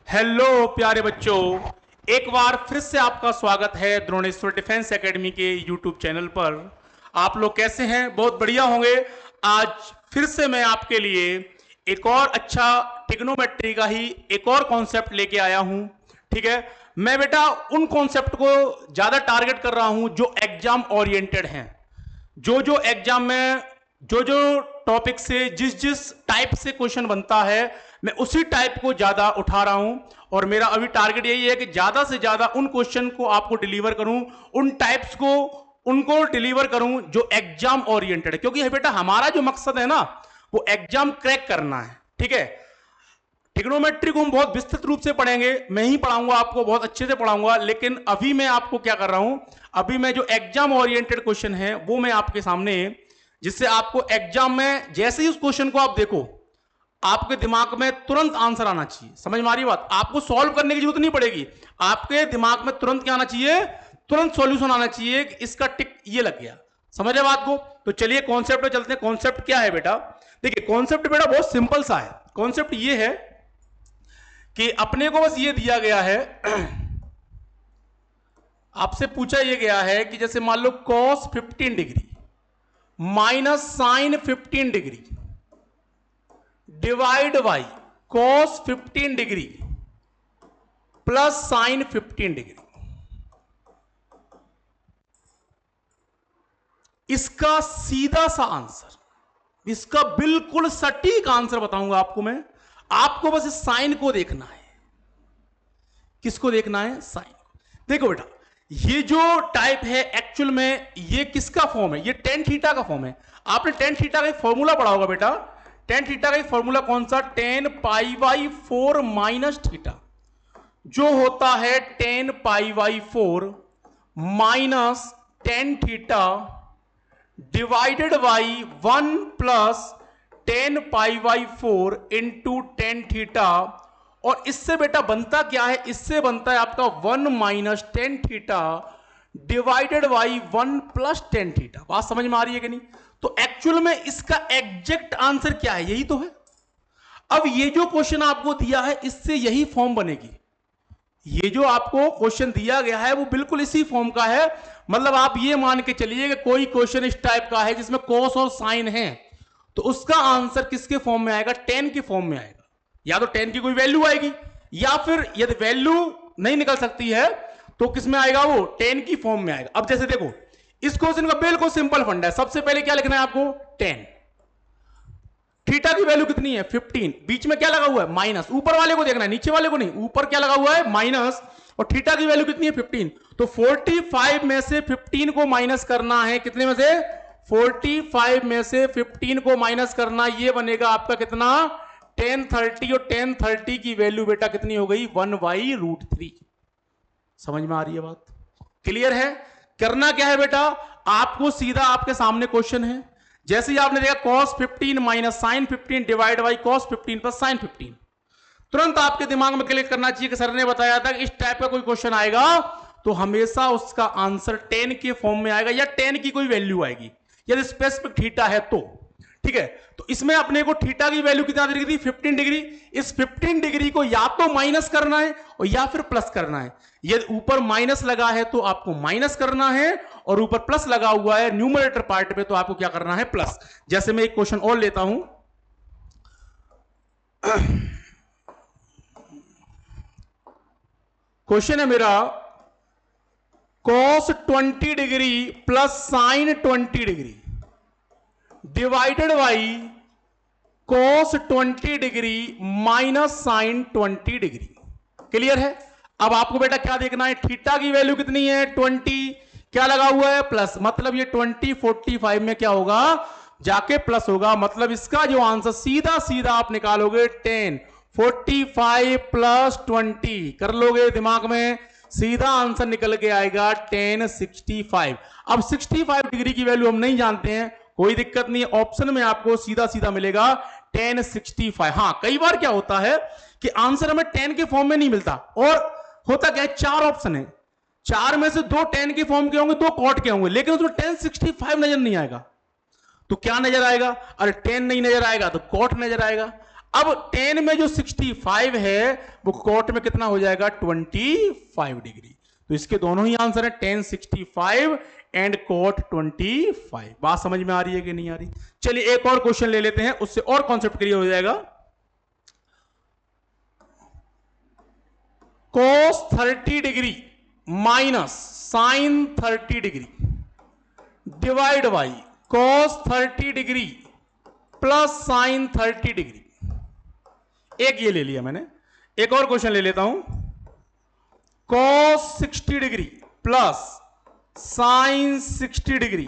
Hello प्यारे बच्चों, एक बार फिर से आपका स्वागत है द्रोणेश्वर डिफेंस एकेडमी के यूट्यूब चैनल पर। आप लोग कैसे हैं? बहुत बढ़िया होंगे। आज फिर से मैं आपके लिए एक और अच्छा ट्रिग्नोमेट्री का ही एक और कॉन्सेप्ट लेके आया हूं। ठीक है, मैं बेटा उन कॉन्सेप्ट को ज्यादा टारगेट कर रहा हूं जो एग्जाम ओरिएंटेड हैं। जो जो एग्जाम में जो जो टॉपिक से जिस जिस टाइप से क्वेश्चन बनता है, मैं उसी टाइप को ज्यादा उठा रहा हूं। और मेरा अभी टारगेट यही है कि ज्यादा से ज्यादा उन क्वेश्चन को आपको डिलीवर करूं, उन टाइप्स को उनको डिलीवर करूं जो एग्जाम ओरिएंटेड है। क्योंकि बेटा हमारा जो मकसद है ना, वो एग्जाम क्रैक करना है। ठीक है, ट्रिग्नोमेट्री को हम बहुत विस्तृत रूप से पढ़ेंगे, मैं ही पढ़ाऊंगा आपको, बहुत अच्छे से पढ़ाऊंगा। लेकिन अभी मैं आपको क्या कर रहा हूं, अभी मैं जो एग्जाम ओरिएंटेड क्वेश्चन है वो मैं आपके सामने, जिससे आपको एग्जाम में जैसे ही उस क्वेश्चन को आप देखो, आपके दिमाग में तुरंत आंसर आना चाहिए। समझ में आ रही बात? आपको सॉल्व करने की जरूरत नहीं पड़ेगी, आपके दिमाग में तुरंत क्या आना चाहिए, तुरंत सॉल्यूशन आना चाहिए कि इसका टिक ये लग गया। समझे बात को? तो चलिए कॉन्सेप्ट पे चलते हैं। कॉन्सेप्ट क्या है बेटा? देखिए कॉन्सेप्ट बेटा बहुत सिंपल सा है। कॉन्सेप्ट ये है कि अपने को बस ये दिया गया है, आपसे पूछा ये गया है कि जैसे मान लो cos 15 degree minus sine 15 degree divide by cos 15 degree plus sine 15 degree. इसका सीधा सा आंसर, इसका बिल्कुल सटीक आंसर बताऊंगा आपको मैं। आपको बस इस साइन को देखना है। किसको देखना है? साइन को। देखो बेटा, ये जो टाइप है एक्चुअल में ये किसका फॉर्म है? ये टेन थीटा का फॉर्म है। आपने टेन थीटा का एक फॉर्मूला पढ़ा होगा बेटा। टेन थीटा का एक फॉर्मूला कौन सा? Ten pi by 4 minus theta, जो होता है ten pi by 4 minus tan theta divided by 1 plus ten pi by 4 into tan theta. और इससे बेटा बनता क्या है? इससे बनता है आपका 1 minus tan theta divided by 1 plus tan theta. बात समझ में आ रही है कि नहीं? तो एक्चुअल में इसका एग्जैक्ट आंसर क्या है? यही तो है। अब ये जो क्वेश्चन आपको दिया है, इससे यही फॉर्म बनेगी। ये जो आपको क्वेश्चन दिया गया है वो बिल्कुल इसी फॉर्म का है। मतलब आप ये मान के चलिए कि कोई क्वेश्चन इस टाइप का है जिसमें कॉस और साइन है, तो उसका आंसर किसके फॉर्म में आएगा? टेन के फॉर्म में आएगा। या तो टेन की कोई वैल्यू आएगी, या फिर यदि वैल्यू नहीं निकल सकती है तो किस में आएगा? वो टेन की फॉर्म में आएगा। अब जैसे देखो, इस क्वेश्चन का बिल्कुल सिंपल फंडा है। सबसे पहले क्या लिखना है आपको? 10। थीटा की वैल्यू कितनी है? 15। बीच में क्या लगा हुआ है? माइनस। ऊपर वाले को देखना है, नीचे वाले को नहीं। ऊपर क्या लगा हुआ है? माइनस। और थीटा की वैल्यू कितनी है? 15। तो 45 में से 15 को माइनस करना है। कितने में से? 45 में से 15 को माइनस करना। ये बनेगा आपका कितना? 1030। और 1030 की वैल्यू बेटा कितनी हो गई? 1/√3। समझ में आ रही है बात? क्लियर है? करना क्या है बेटा? आपको सीधा आपके सामने क्वेश्चन है, जैसे ही आपने देखा cos 15 minus sine 15 divide by cos 15 plus sine 15, तुरंत आपके दिमाग में क्लिक करना चाहिए कि सर ने बताया था कि इस टाइप का कोई क्वेश्चन आएगा तो हमेशा उसका आंसर 10 के फॉर्म में आएगा, या 10 की कोई वैल्यू आएगी यदि स्पेसिफिक थीटा है तो। ठीक है, तो इसमें अपने को थीटा की वैल्यू कितना दी थी? 15 डिग्री। इस 15 डिग्री को या तो माइनस करना है और या फिर प्लस करना है। यदि ऊपर माइनस लगा है तो आपको माइनस करना है, और ऊपर प्लस लगा हुआ है न्यूमरेटर पार्ट पे तो आपको क्या करना है? प्लस। जैसे मैं एक क्वेश्चन और लेता हूं, क्वेश्चन है मेरा cos 20 degree plus sine 20 degree divided by cos 20 degree minus sine 20 degree. Clear है? अब आपको बेटा क्या देखना है? थीटा की वैल्यू कितनी है? 20। क्या लगा हुआ है? प्लस। मतलब ये 20 45 में क्या होगा? जाके प्लस होगा। मतलब इसका जो आंसर सीधा सीधा आप निकालोगे 10 45 प्लस 20 कर लोगे दिमाग में, सीधा आंसर निकल के आएगा 10 65। अब 65 डिग्री की वैल्यू हम नहीं जानते हैं, कोई दिक्कत नहीं, ऑप्शन में आपको सीधा सीधा मिलेगा 10 65। हाँ, कई बार क्या होता है कि आंसर हमें 10 के फॉर्म में नहीं मिलता, और होता क्या है, 4 ऑप्शन है, 4 में से 2 10 के फॉर्म के होंगे, 2 कॉट के होंगे, लेकिन उसमें 10 65 नजर नहीं आएगा। तो क्या नजर आएगा? अरे 10 नहीं नजर आएगा तो कॉट नजर आएगा। अब tan में जो 65 है वो cot में कितना हो जाएगा 25 डिग्री। तो इसके दोनों ही आंसर है tan 65 एंड cot 25। बात समझ में आ रही है कि नहीं आ रही? चलिए एक और क्वेश्चन ले लेते हैं, उससे और कॉन्सेप्ट क्लियर हो जाएगा। cos 30 degree minus sin 30 degree divide by cos 30 degree plus sin 30 degree. एक ये ले लिया मैंने, एक और क्वेश्चन ले लेता हूं। cos 60 degree plus sin 60 degree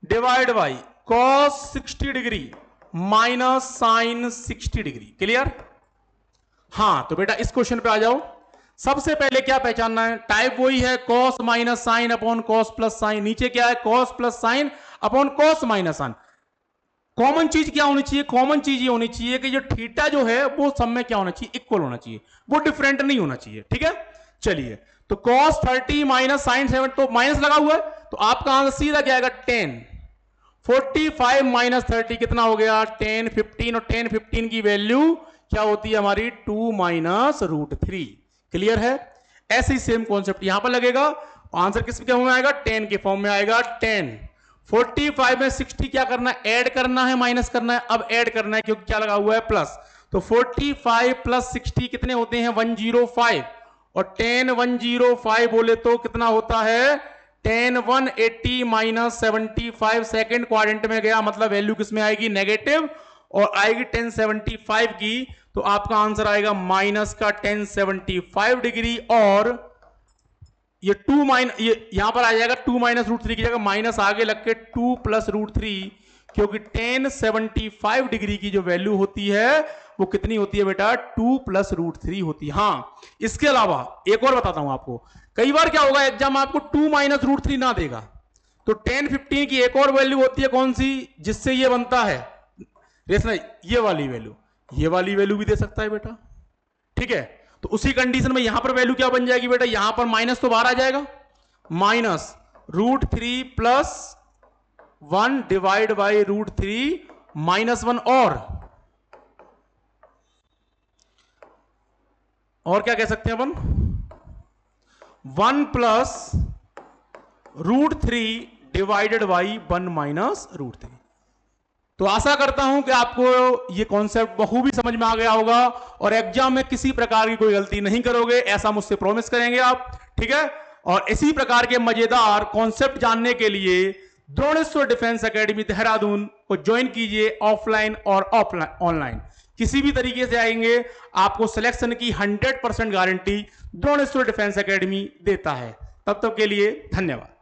divide by cos 60 degree minus sin 60 degree. Clear? हां, तो बेटा इस क्वेश्चन पे आ जाओ। सबसे पहले क्या पहचानना है? टाइप वही है cos minus sine upon cos plus sine. नीचे क्या है? cos plus sine upon cos minus sine. Common चीज क्या होनी चाहिए? कॉमन चीज ये होनी चाहिए कि जो थीटा जो है वो सब में क्या होना चाहिए? इक्वल होना चाहिए, वो डिफरेंट नहीं होना चाहिए। ठीक है, चलिए तो cos 30 माइनस साइन 7, तो माइनस लगा हुआ है तो आपका आंसर सीधा क्या आएगा 10। 45 माइनस 30 कितना हो गया 10 15, और 10 15 की वैल्यू क्या होती है हमारी 2 माइनस रूट 3। क्लियर है? ऐसे ही सेम कॉन्सेप्ट यहां पर लगेगा। आंसर किस फॉर्म में आएगा? 10 के फॉर्म में आएगा 10। 45 में 60 क्या करना है? ऐड करना है, माइनस करना है। अब ऐड करना है क्योंकि क्या लगा हुआ है प्लस। तो 45 प्लस 60 कितने होते हैं 105, और 10 105 बोले तो कितना होता है 10 180 माइनस 75 सेकेंड क्वाड्रेंट में गया, मतलब वैल्यू किसमें आएगी नेगेटिव, और आएगी 1075 की। तो आपका आंसर आएगा माइनस का 1075 डिग्री, और ये 2 माइनस ये यहां पर आ जाएगा 2 माइनस रूट 3 की जगह माइनस आगे लग के 2 प्लस रूट 3, क्योंकि 1075 डिग्री की जो वैल्यू होती है वो कितनी होती है बेटा 2 प्लस रूट 3 होती है। हां, इसके अलावा एक और बताता हूं आपको। कई बार क्या होगा एग्जाम में आपको 2 माइनस रूट 3 ना देगा, तो 10 15 की एक और वैल्यू होती है कौन सी, जिससे ये बनता है रेशनल, ये वाली वैल्यू, ये वाली वैल्यू भी दे सकता है बेटा। ठीक है, तो उसी कंडीशन में यहां पर वैल्यू क्या बन जाएगी बेटा, यहां पर माइनस तो बाहर आ जाएगा, minus root 3 plus 1 divide by root 3 minus 1, और क्या कह सकते हैं अपन 1 plus root 3 divided by 1 minus root 3। तो आशा करता हूं कि आपको ये कॉन्सेप्ट बखूबी समझ में आ गया होगा, और एग्जाम में किसी प्रकार की कोई गलती नहीं करोगे, ऐसा मुझसे प्रॉमिस करेंगे आप। ठीक है, और इसी प्रकार के मजेदार कॉन्सेप्ट जानने के लिए द्रोणेश्वर डिफेंस एकेडमी देहरादून को ज्वाइन कीजिए, ऑफलाइन और ऑनलाइन किसी भी तरीके से आएंगे, आपको सिलेक्शन की 100% गारंटी द्रोणेश्वर डिफेंस एकेडमी देता है। तब तक के लिए धन्यवाद।